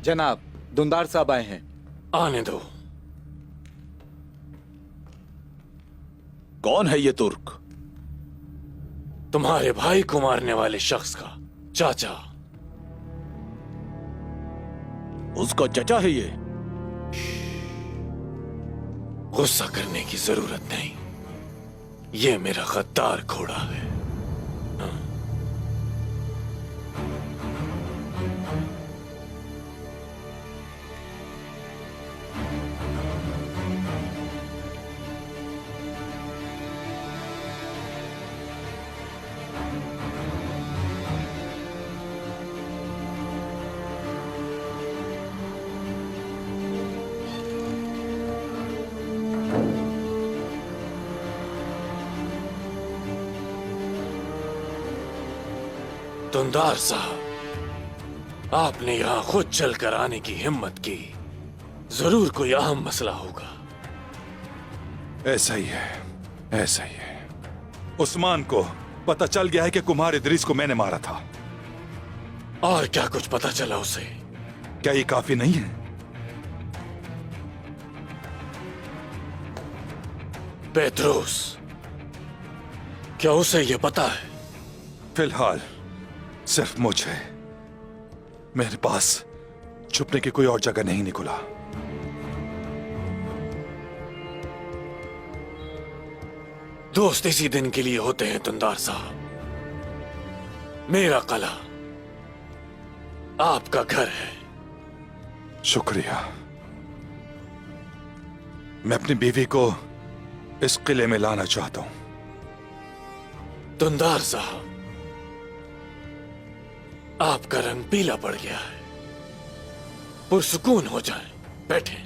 जनाब, दुंदार साहब आए हैं। आने दो। कौन है ये तुर्क? तुम्हारे भाई को मारने वाले शख्स का चाचा। उसका चचा है ये? गुस्सा करने की जरूरत नहीं, ये मेरा गद्दार घोड़ा है। दुंदार साहब, आपने यहां खुद चलकर आने की हिम्मत की, जरूर कोई अहम मसला होगा। ऐसा ही है, ऐसा ही है। उस्मान को पता चल गया है कि कुमार इदरीस को मैंने मारा था। और क्या कुछ पता चला उसे? क्या ये काफी नहीं है? पेत्रोस, क्या उसे ये पता है? फिलहाल सिर्फ मुझे। मेरे पास छुपने की कोई और जगह नहीं निकोला। दोस्त इसी दिन के लिए होते हैं दुंदार साहब। मेरा कला आपका घर है। शुक्रिया। मैं अपनी बीवी को इस किले में लाना चाहता हूं। दुंदार साहब, आपका रंग पीला पड़ गया है। पुरसुकून हो जाए, बैठें।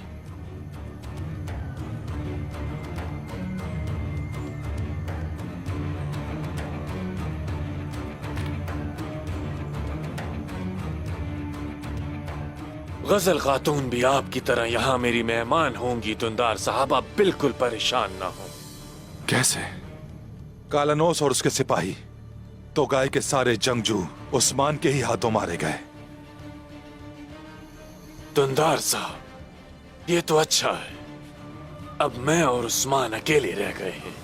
गजल खातून भी आपकी तरह यहां मेरी मेहमान होंगी। दुंदार साहब, आप बिल्कुल परेशान ना हो। कैसे? कालानोस और उसके सिपाही तो गाय के सारे जंगजू उस्मान के ही हाथों मारे गए। दुंदार साहब, ये तो अच्छा है। अब मैं और उस्मान अकेले रह गए हैं।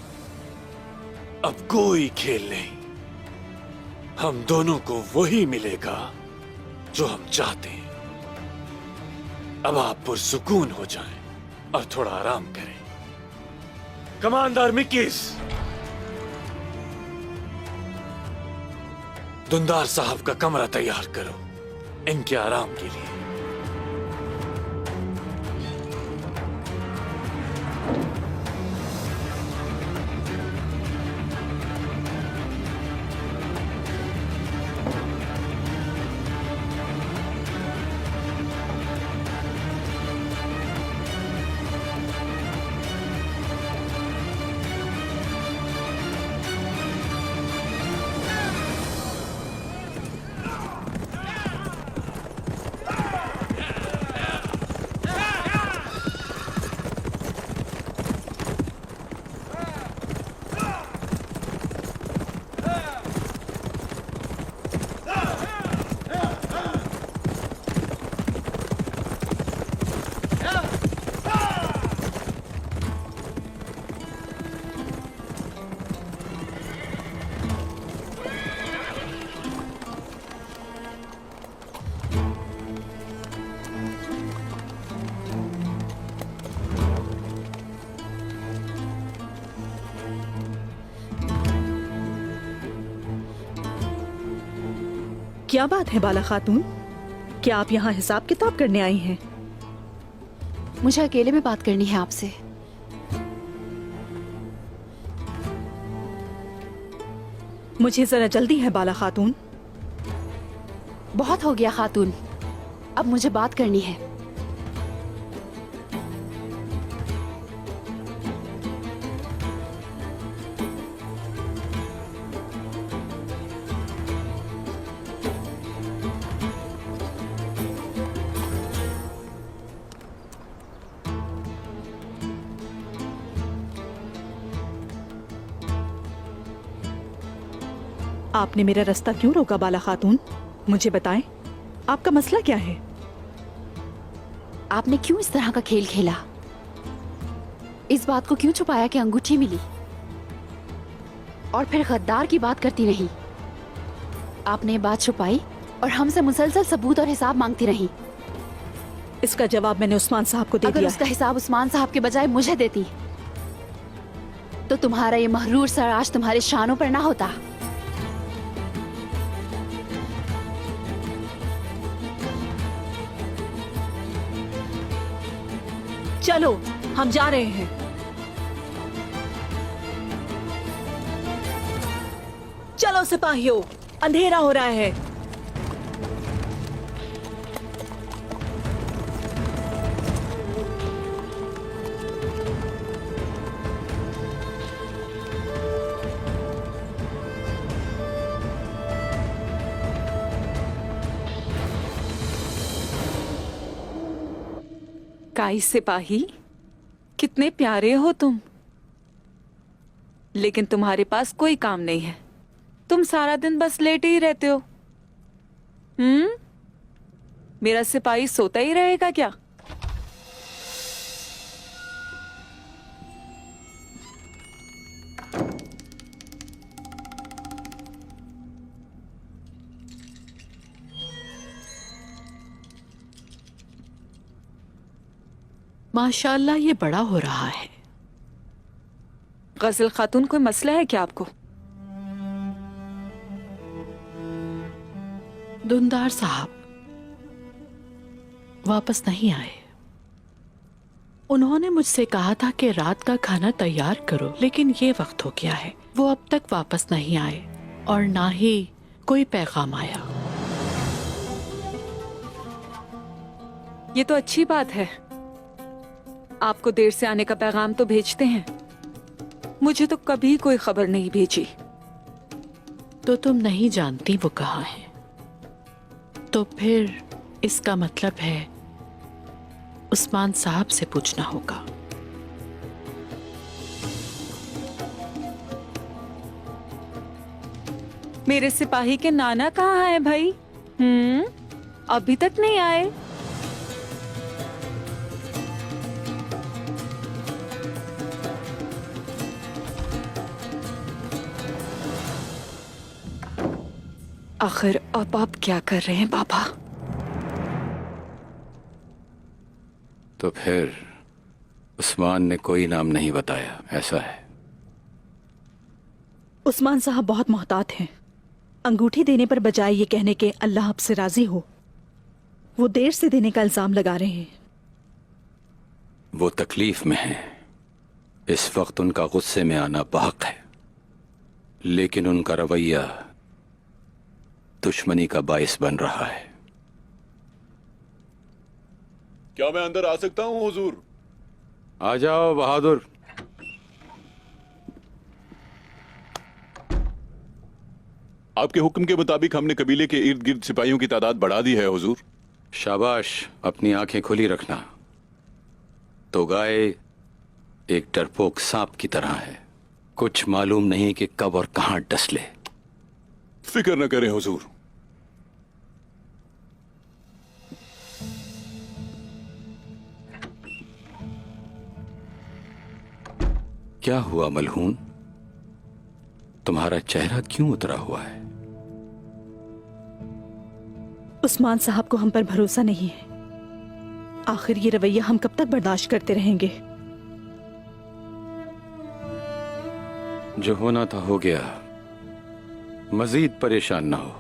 अब कोई खेल नहीं। हम दोनों को वही मिलेगा जो हम चाहते हैं। अब आप पुरसुकून हो जाएं और थोड़ा आराम करें। कमांडर मिकीस, दुंदार साहब का कमरा तैयार करो इनके आराम के लिए। क्या बात है बाला खातून, क्या आप यहाँ हिसाब किताब करने आई हैं? मुझे अकेले में बात करनी है आपसे। मुझे जरा जल्दी है बाला खातून। बहुत हो गया खातून, अब मुझे बात करनी है। आपने मेरा रास्ता क्यों रोका बाला खातून? मुझे बताएं, आपका मसला क्या है? आपने क्यों इस तरह का खेल खेला? इस बात को क्यों छुपाया कि अंगूठी मिली? और फिर गद्दार की बात करती रही। आपने ये बात छुपाई और हमसे मुसलसल सबूत और हिसाब मांगती रही। इसका जवाब मैंने उस्मान साहब को दे अगर दिया उसका है। हिसाब उस्मान साहब के बजाय मुझे देती तो तुम्हारा ये महरूर सर आज तुम्हारे शानों पर ना होता। चलो हम जा रहे हैं। चलो सिपाहियों, अंधेरा हो रहा है। काई सिपाही, कितने प्यारे हो तुम। लेकिन तुम्हारे पास कोई काम नहीं है। तुम सारा दिन बस लेटे ही रहते हो। मेरा सिपाही सोता ही रहेगा क्या? माशाल्लाह ये बड़ा हो रहा है। गजल खातून, कोई मसला है क्या आपको? दुंदार साहब वापस नहीं आए। उन्होंने मुझसे कहा था कि रात का खाना तैयार करो, लेकिन ये वक्त हो गया है। वो अब तक वापस नहीं आए और ना ही कोई पैगाम आया। ये तो अच्छी बात है। आपको देर से आने का पैगाम तो भेजते हैं। मुझे तो कभी कोई खबर नहीं भेजी। तो तुम नहीं जानती वो कहाँ है? तो फिर इसका मतलब है उस्मान साहब से पूछना होगा। मेरे सिपाही के नाना कहाँ है भाई? अभी तक नहीं आए। आखिर अब आप क्या कर रहे हैं बाबा? तो फिर उस्मान ने कोई नाम नहीं बताया, ऐसा है? उस्मान साहब बहुत मोहतात हैं। अंगूठी देने पर बजाय ये कहने के अल्लाह आपसे राजी हो, वो देर से देने का इल्जाम लगा रहे हैं। वो तकलीफ में हैं। इस वक्त उनका गुस्से में आना बहक है, लेकिन उनका रवैया दुश्मनी का बाइस बन रहा है। क्या मैं अंदर आ सकता हूं हुजूर? आ जाओ बहादुर। आपके हुक्म के मुताबिक हमने कबीले के इर्द गिर्द सिपाहियों की तादाद बढ़ा दी है हुजूर। शाबाश, अपनी आंखें खुली रखना। तो गाय एक डरपोक सांप की तरह है, कुछ मालूम नहीं कि कब और कहां डस ले। फिक्र न करें हुजूर। क्या हुआ मलहून? तुम्हारा चेहरा क्यों उतरा हुआ है? उस्मान साहब को हम पर भरोसा नहीं है। आखिर ये रवैया हम कब तक बर्दाश्त करते रहेंगे? जो होना था हो गया, मजीद परेशान ना हो।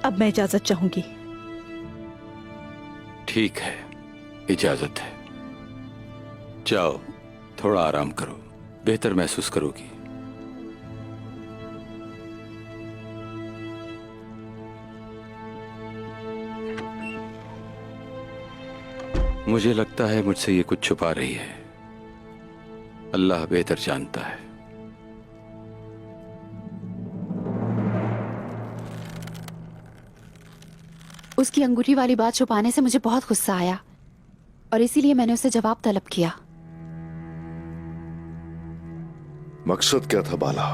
अब मैं इजाजत चाहूंगी। ठीक है, इजाजत है। जाओ, थोड़ा आराम करो, बेहतर महसूस करोगी। मुझे लगता है मुझसे ये कुछ छुपा रही है। अल्लाह बेहतर जानता है। उसकी अंगूठी वाली बात छुपाने से मुझे बहुत गुस्सा आया और इसीलिए मैंने उसे जवाब तलब किया। मकसद क्या था बाला?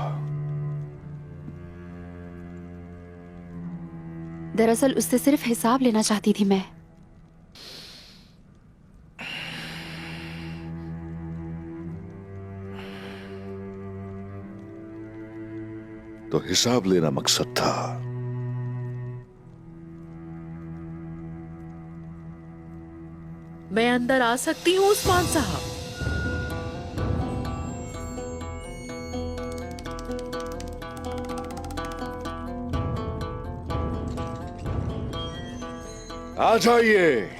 दरअसल उससे सिर्फ हिसाब लेना चाहती थी मैं। तो हिसाब लेना मकसद था। मैं अंदर आ सकती हूँ उस्मान साहब? आ जाइए।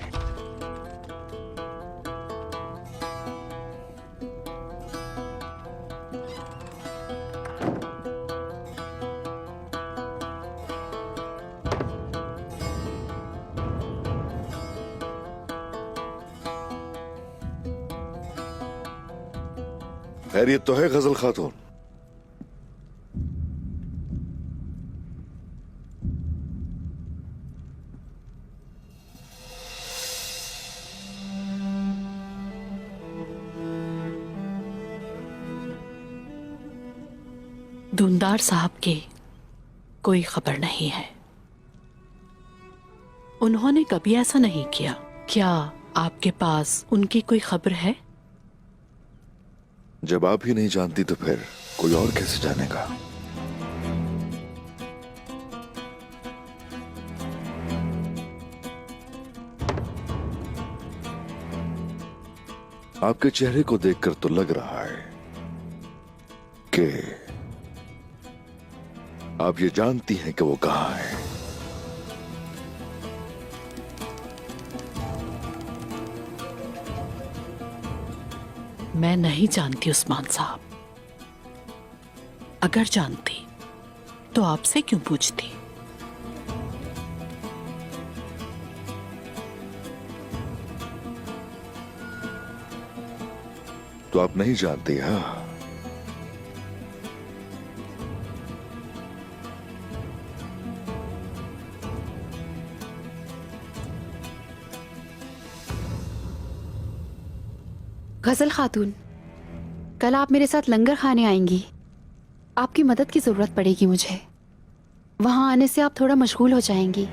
खैरियत तो है गजल खातून? धुंदार साहब की कोई खबर नहीं है। उन्होंने कभी ऐसा नहीं किया। क्या आपके पास उनकी कोई खबर है? जब आप ही नहीं जानती तो फिर कोई और कैसे जानेगा? आपके चेहरे को देखकर तो लग रहा है कि आप ये जानती हैं कि वो कहां है। मैं नहीं जानती उस्मान साहब। अगर जानती तो आपसे क्यों पूछती? तो आप नहीं जानती? हाँ, गजल खातून, कल आप मेरे साथ लंगर खाने आएंगी। आपकी मदद की जरूरत पड़ेगी मुझे। वहां आने से आप थोड़ा मशगूल हो जाएंगी।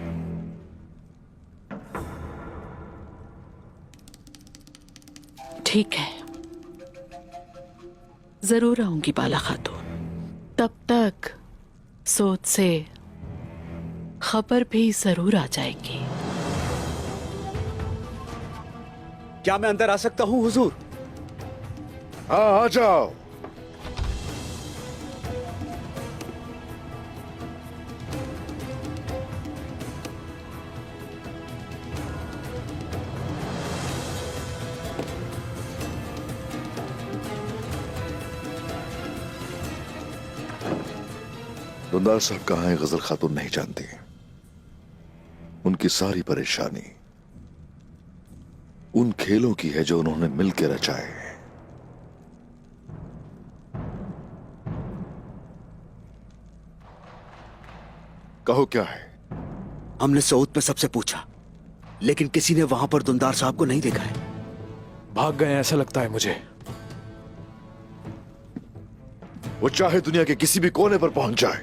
ठीक है, जरूर आऊंगी बाला खातून। तब तक सोच से खबर भी जरूर आ जाएगी। क्या मैं अंदर आ सकता हूँ हुजूर? हाँ, आ जाओ। दुंदार साहब कहाँ है गजल खातून नहीं जानती। उनकी सारी परेशानी उन खेलों की है जो उन्होंने मिलकर रचाए हैं। कहो क्या है? हमने सऊद में सबसे पूछा, लेकिन किसी ने वहां पर दुंदार साहब को नहीं देखा है। भाग गए ऐसा लगता है मुझे। वो चाहे दुनिया के किसी भी कोने पर पहुंच जाए,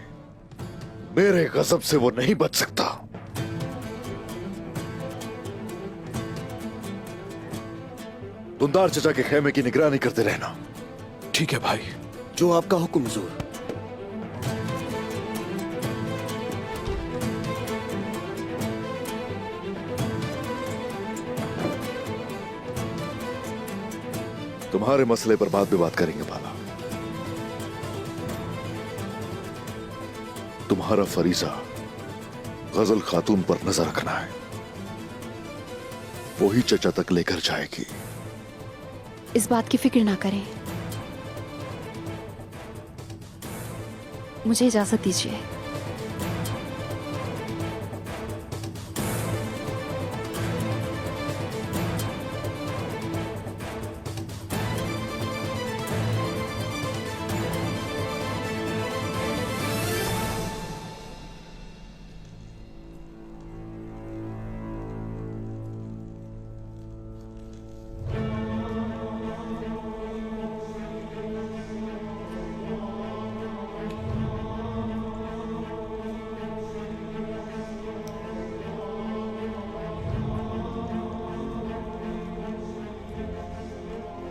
मेरे गजब से वो नहीं बच सकता। दुंदार चचा के खेमे की निगरानी करते रहना। ठीक है भाई। जो आपका हुक्म हुजूर। तुम्हारे मसले पर बाद में बात करेंगे बाला। तुम्हारा फरीजा गजल खातून पर नजर रखना है। वो ही चचा तक लेकर जाएगी। इस बात की फिक्र ना करें। मुझे इजाजत दीजिए।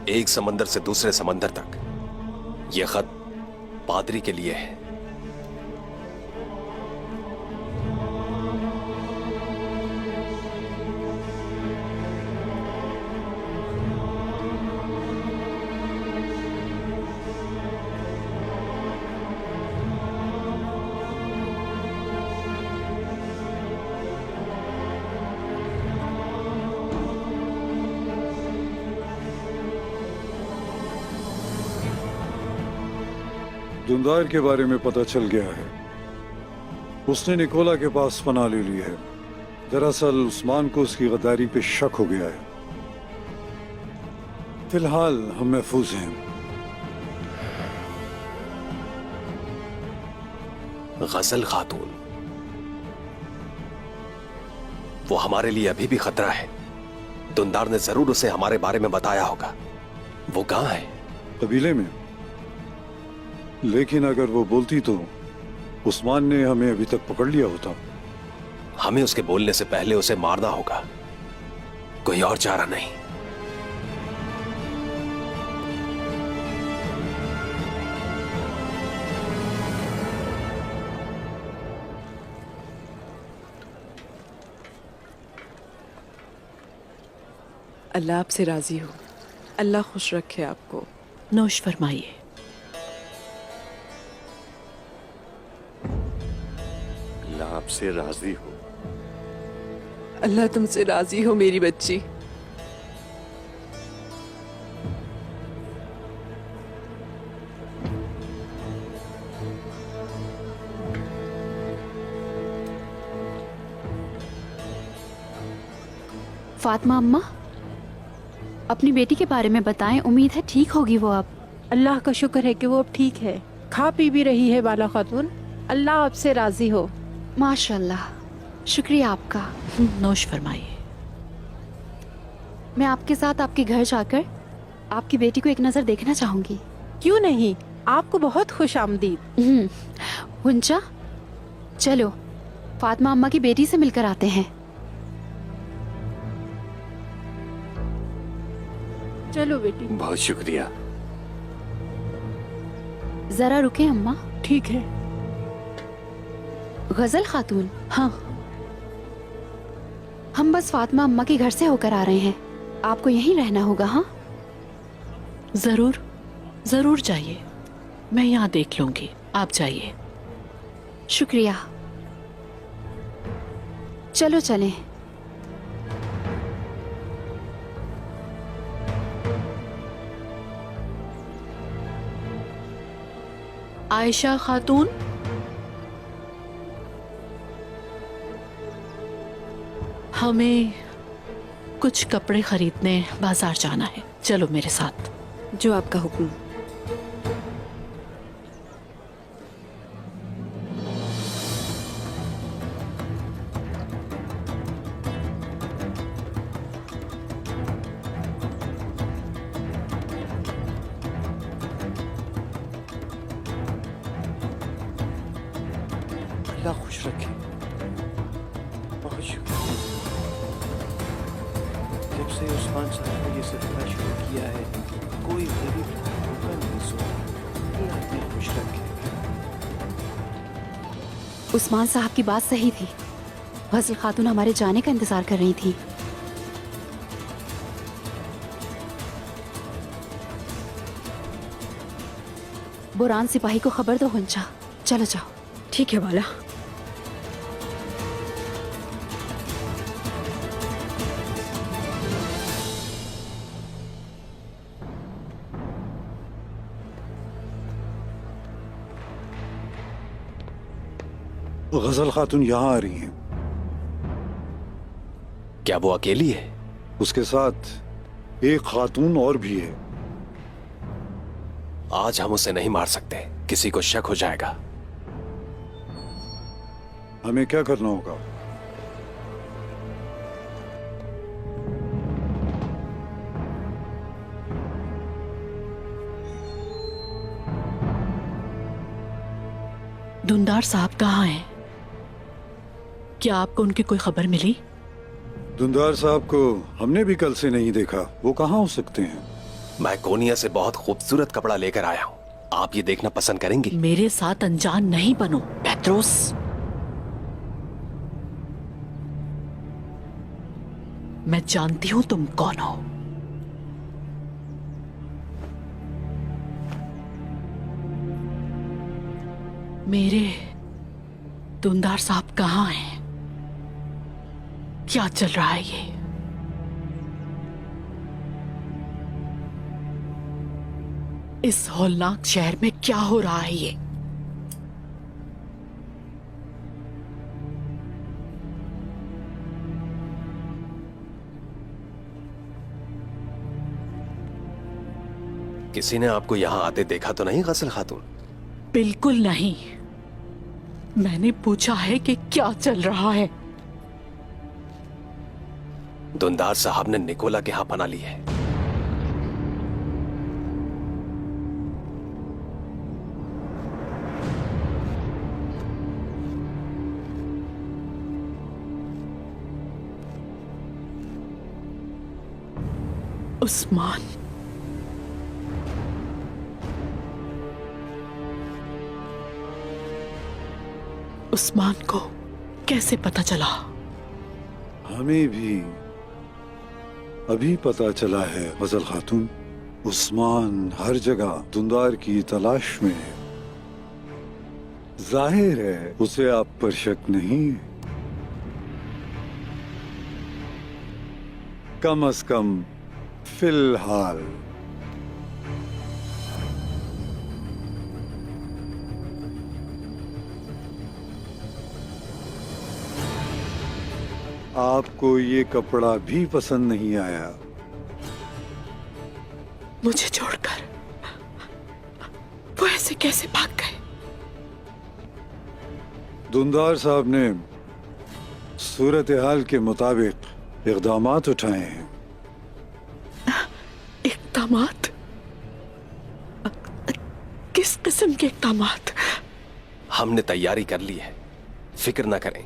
एक समंदर से दूसरे समंदर तक। यह खत पादरी के लिए है। दुंदार के बारे में पता चल गया है। उसने निकोला के पास पनाह ले ली है। दरअसल उस्मान को उसकी गद्दारी पे शक हो गया है। फिलहाल हम महफूज हैं। गजल खातून, वो हमारे लिए अभी भी खतरा है। दुंदार ने जरूर उसे हमारे बारे में बताया होगा। वो कहां है? कबीले में। लेकिन अगर वो बोलती तो उस्मान ने हमें अभी तक पकड़ लिया होता। हमें उसके बोलने से पहले उसे मारना होगा, कोई और चारा नहीं। अल्लाह आपसे राजी हो। अल्लाह खुश रखे आपको। नोश फरमाइए। अल्लाह आपसे राजी हो। अल्लाह तुमसे राजी हो मेरी बच्ची। फातिमा अम्मा, अपनी बेटी के बारे में बताएं। उम्मीद है ठीक होगी वो अब। अल्लाह का शुक्र है कि वो अब ठीक है, खा पी भी रही है बाला खातून। अल्लाह आपसे राजी हो। माशाल्लाह, शुक्रिया आपका। नोश फरमाइए। मैं आपके साथ आपके घर जाकर आपकी बेटी को एक नजर देखना चाहूंगी। क्यों नहीं, आपको बहुत खुश आमदीद। हुंचा, चलो फातिमा अम्मा की बेटी से मिलकर आते हैं। चलो बेटी। बहुत शुक्रिया। जरा रुके अम्मा। ठीक है। गजल खातून, हाँ, हम बस फातिमा अम्मा के घर से होकर आ रहे हैं। आपको यहीं रहना होगा। हाँ, जरूर जरूर जाइए, मैं यहाँ देख लूंगी। आप जाइए। शुक्रिया। चलो चलें। आयशा खातून, हमें कुछ कपड़े खरीदने बाजार जाना है। चलो मेरे साथ। जो आपका हुक्म। अल्लाह खुश रखे। बहुत शुक्रिया। जब से उस्मान साहब ने ये सिलसिला शुरू किया है, कोई गरीब भूखा नहीं सोया। अल्लाह इन्हें खुश रखे। उस्मान साहब की बात सही थी। गजल खातून हमारे जाने का इंतजार कर रही थी। बुरान सिपाही को खबर दो हुंचा। चलो जाओ। ठीक है वाला। गजल खातून यहाँ आ रही हैं। क्या वो अकेली है? उसके साथ एक खातून और भी है। आज हम उसे नहीं मार सकते, किसी को शक हो जाएगा। हमें क्या करना होगा? दुंदार साहब कहाँ हैं? क्या आपको उनकी कोई खबर मिली? दुंदार साहब को हमने भी कल से नहीं देखा। वो कहाँ हो सकते हैं? मैं कोनिया से बहुत खूबसूरत कपड़ा लेकर आया हूँ, आप ये देखना पसंद करेंगी? मेरे साथ अनजान नहीं बनो पेट्रोस। मैं जानती हूं तुम कौन हो। मेरे दुंदार साहब कहाँ हैं? क्या चल रहा है ये? इस हौलनाक शहर में क्या हो रहा है ये? किसी ने आपको यहाँ आते देखा तो नहीं गसल खातून? बिल्कुल नहीं। मैंने पूछा है कि क्या चल रहा है। दुंदार साहब ने निकोला के यहाँ पनाह ली है। उस्मान, उस्मान को कैसे पता चला? हमें भी अभी पता चला है गजल खातून। उस्मान हर जगह दुंदार की तलाश में है। जाहिर है उसे आप पर शक नहीं है। कम अज कम फिलहाल। आपको ये कपड़ा भी पसंद नहीं आया? मुझे छोड़कर वो ऐसे कैसे भाग गए? दुंदार साहब ने सूरत हाल के मुताबिक इक़दामात उठाए हैं। इक़दामात? किस किस्म के इक़दामात? हमने तैयारी कर ली है, फिक्र ना करें,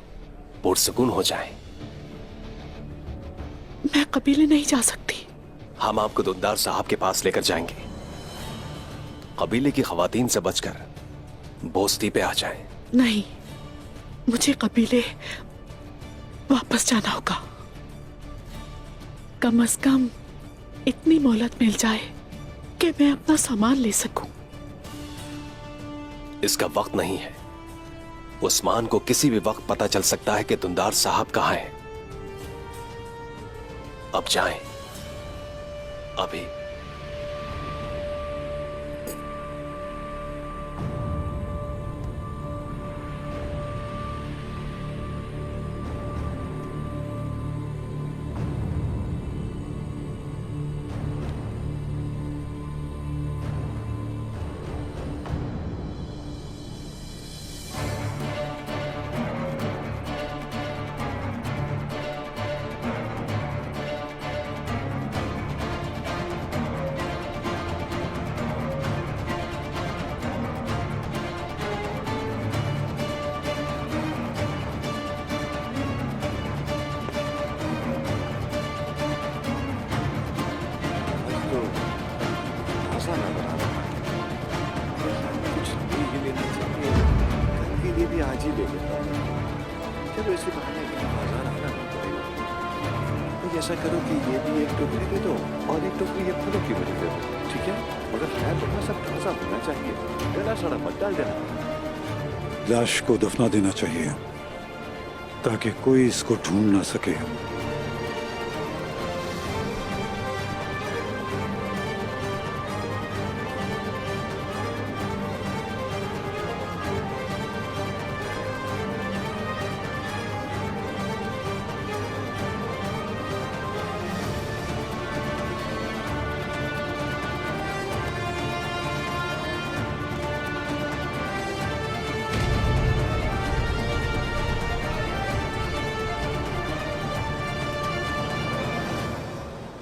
पुरसुकून हो जाएं। मैं कबीले नहीं जा सकती। हम आपको दुंदार साहब के पास लेकर जाएंगे। कबीले की खवातीन से बचकर बोस्ती पे आ जाएं। नहीं, मुझे कबीले वापस जाना होगा। कम से कम इतनी मोहलत मिल जाए कि मैं अपना सामान ले सकूं। इसका वक्त नहीं है। उस्मान को किसी भी वक्त पता चल सकता है कि दुंदार साहब कहां हैं। अब जाएं, अभी। आज ही ले लेता हूँ। चलो इसी बहाने बाजार आना नहीं पड़ेगा। तो ऐसा करो कि ये भी एक टोकरी दे दो और एक टोकरी ये फलों की बनी दे दो, ठीक है? मगर ख्याल रखना सब ताजा होना चाहिए, गला सड़ा मत डाल देना। लाश को दफना देना चाहिए ताकि कोई इसको ढूंढ ना सके।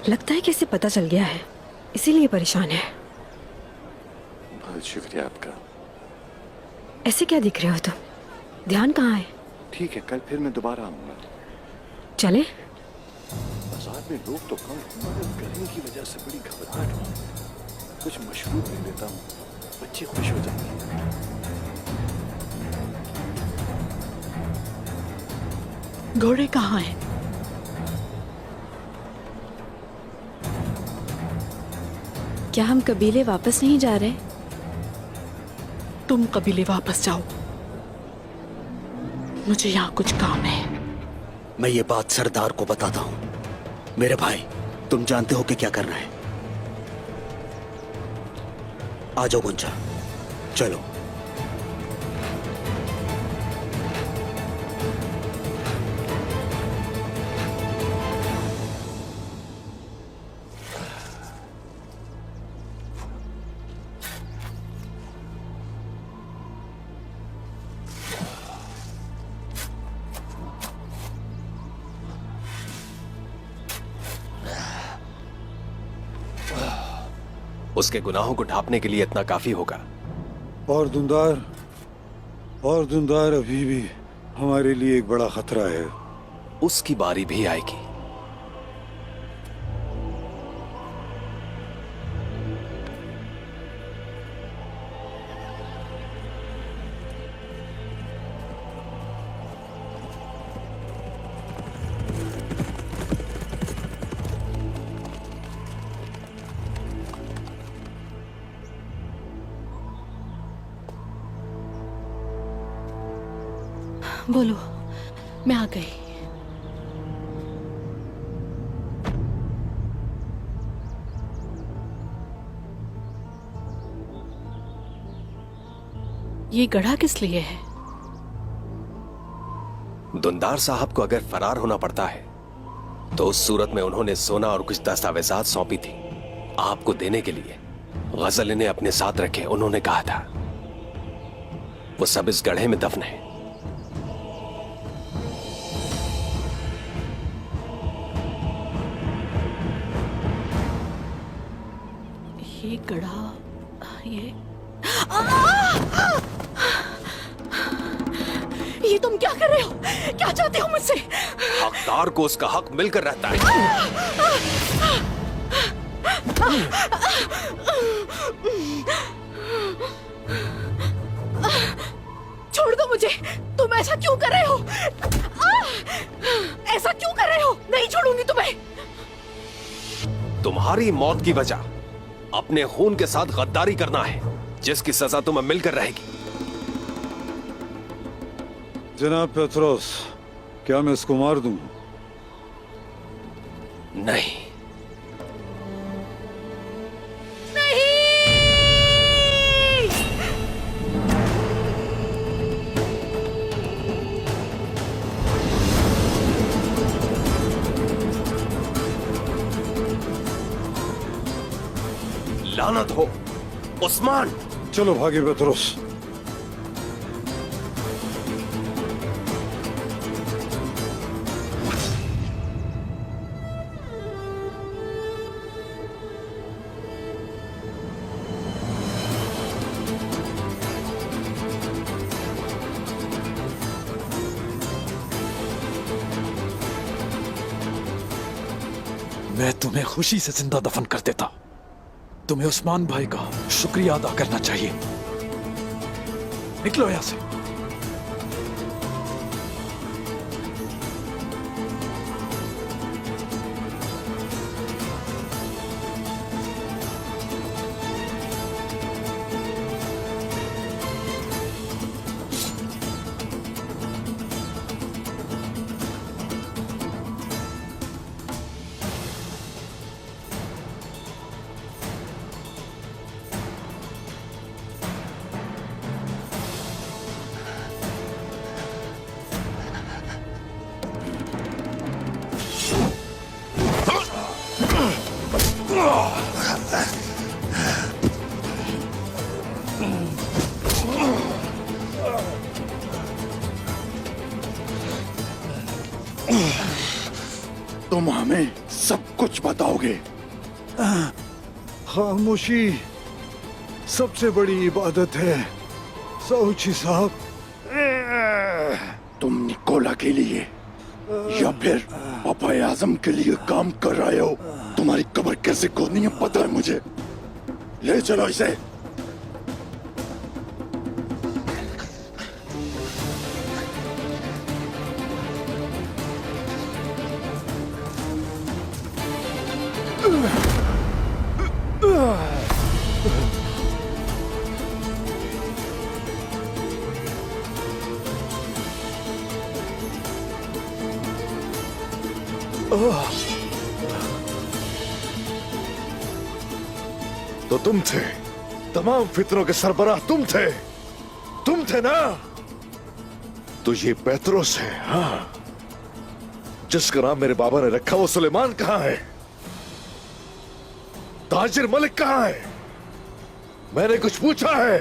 लगता है कि इसे पता चल गया है, इसीलिए परेशान है। बहुत शुक्रिया आपका। ऐसे क्या दिख रहे हो तुम? ध्यान कहाँ है? ठीक है, कल फिर मैं दोबारा आऊंगा। चले? बाजार में लोग तो कम, मगर गर्मी की वजह से बड़ी घबराहट हो। कुछ मशरूब ले लेता हूँ, बच्ची खुश हो जाएगी। घोड़े कहाँ हैं? क्या हम कबीले वापस नहीं जा रहे? तुम कबीले वापस जाओ, मुझे यहाँ कुछ काम है। मैं ये बात सरदार को बताता हूँ। मेरे भाई, तुम जानते हो कि क्या करना है। आ जाओ गुंजा, चलो। उसके गुनाहों को ढांपने के लिए इतना काफी होगा। और दुंदार अभी भी हमारे लिए एक बड़ा खतरा है। उसकी बारी भी आएगी। बोलो, मैं आ गई। ये गढ़ा किस लिए है? दुंदार साहब को अगर फरार होना पड़ता है तो उस सूरत में उन्होंने सोना और कुछ दस्तावेजात सौंपी थी आपको देने के लिए। गजल इन्हें अपने साथ रखे, उन्होंने कहा था। वो सब इस गढ़े में दफन है। ये गढ़ा, ये तुम क्या कर रहे हो? क्या चाहते हो मुझसे? हकदार को उसका हक मिलकर रहता है। छोड़ दो मुझे। तुम ऐसा क्यों कर रहे हो? ऐसा क्यों कर रहे हो? नहीं छोड़ूंगी तुम्हें। तुम्हारी मौत की वजह अपने खून के साथ गद्दारी करना है, जिसकी सजा तुम्हें मिलकर रहेगी। जनाब पेत्रोस, क्या मैं इसको मार दूं? नहीं। लानत हो उस्मान। चलो भागे पेत्रोस। मैं तुम्हें खुशी से जिंदा दफन कर देता। तुम्हें उस्मान भाई का शुक्रिया अदा करना चाहिए। निकलो यहां से। तुम हमें सब कुछ बताओगे? खामोशी सबसे बड़ी इबादत है साउची साहब। तुम निकोला के लिए या फिर पापा आजम के लिए काम कर रहे हो? तुम्हारी कब्र कैसे खोदनी है पता है मुझे। ले चलो इसे। तो तुम थे, तमाम फितरों के सरबराह तुम थे ना? तो ये पेत्रोस है, हाँ, जिसका नाम मेरे बाबा ने रखा। वो सुलेमान कहाँ है? ताजिर मलिक कहाँ है? मैंने कुछ पूछा है?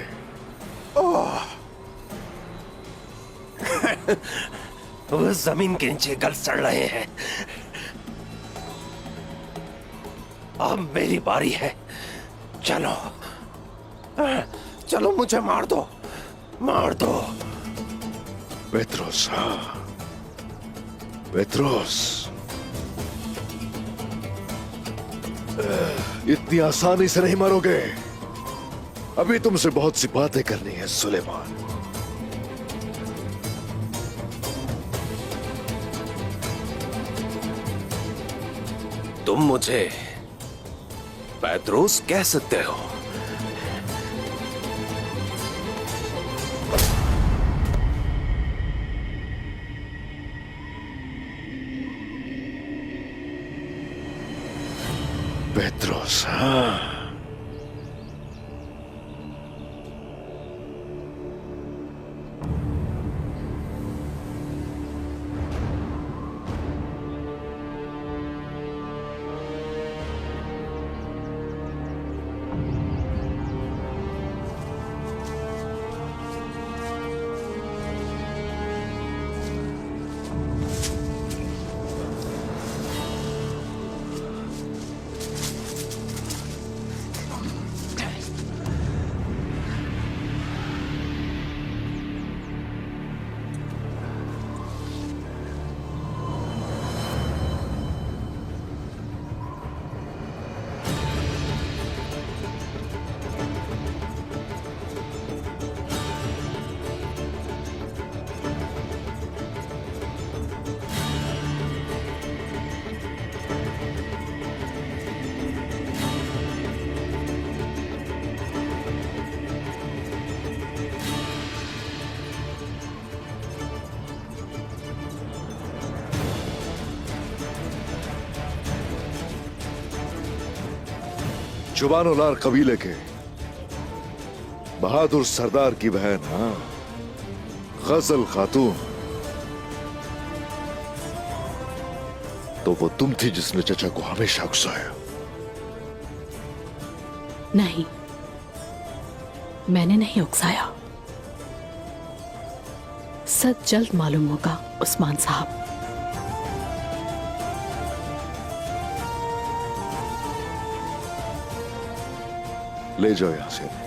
वो जमीन के नीचे गल सड़ रहे हैं। अब मेरी बारी है। चलो चलो, मुझे मार दो, मार दो। पेत्रोस, हाँ, पेत्रोस, इतनी आसानी से नहीं मरोगे। अभी तुमसे बहुत सी बातें करनी है सुलेमान। तुम मुझे पेत्रोस कह सकते हो। पेत्रोस, हाँ। जुबानुलार कबीले के बहादुर सरदार की बहन, हाँ, गजल खातून। तो वो तुम थी जिसने चचा को हमेशा गुस्साया। नहीं, मैंने नहीं उकसाया। सच जल्द मालूम होगा उस्मान साहब। ले जाओ यहां से।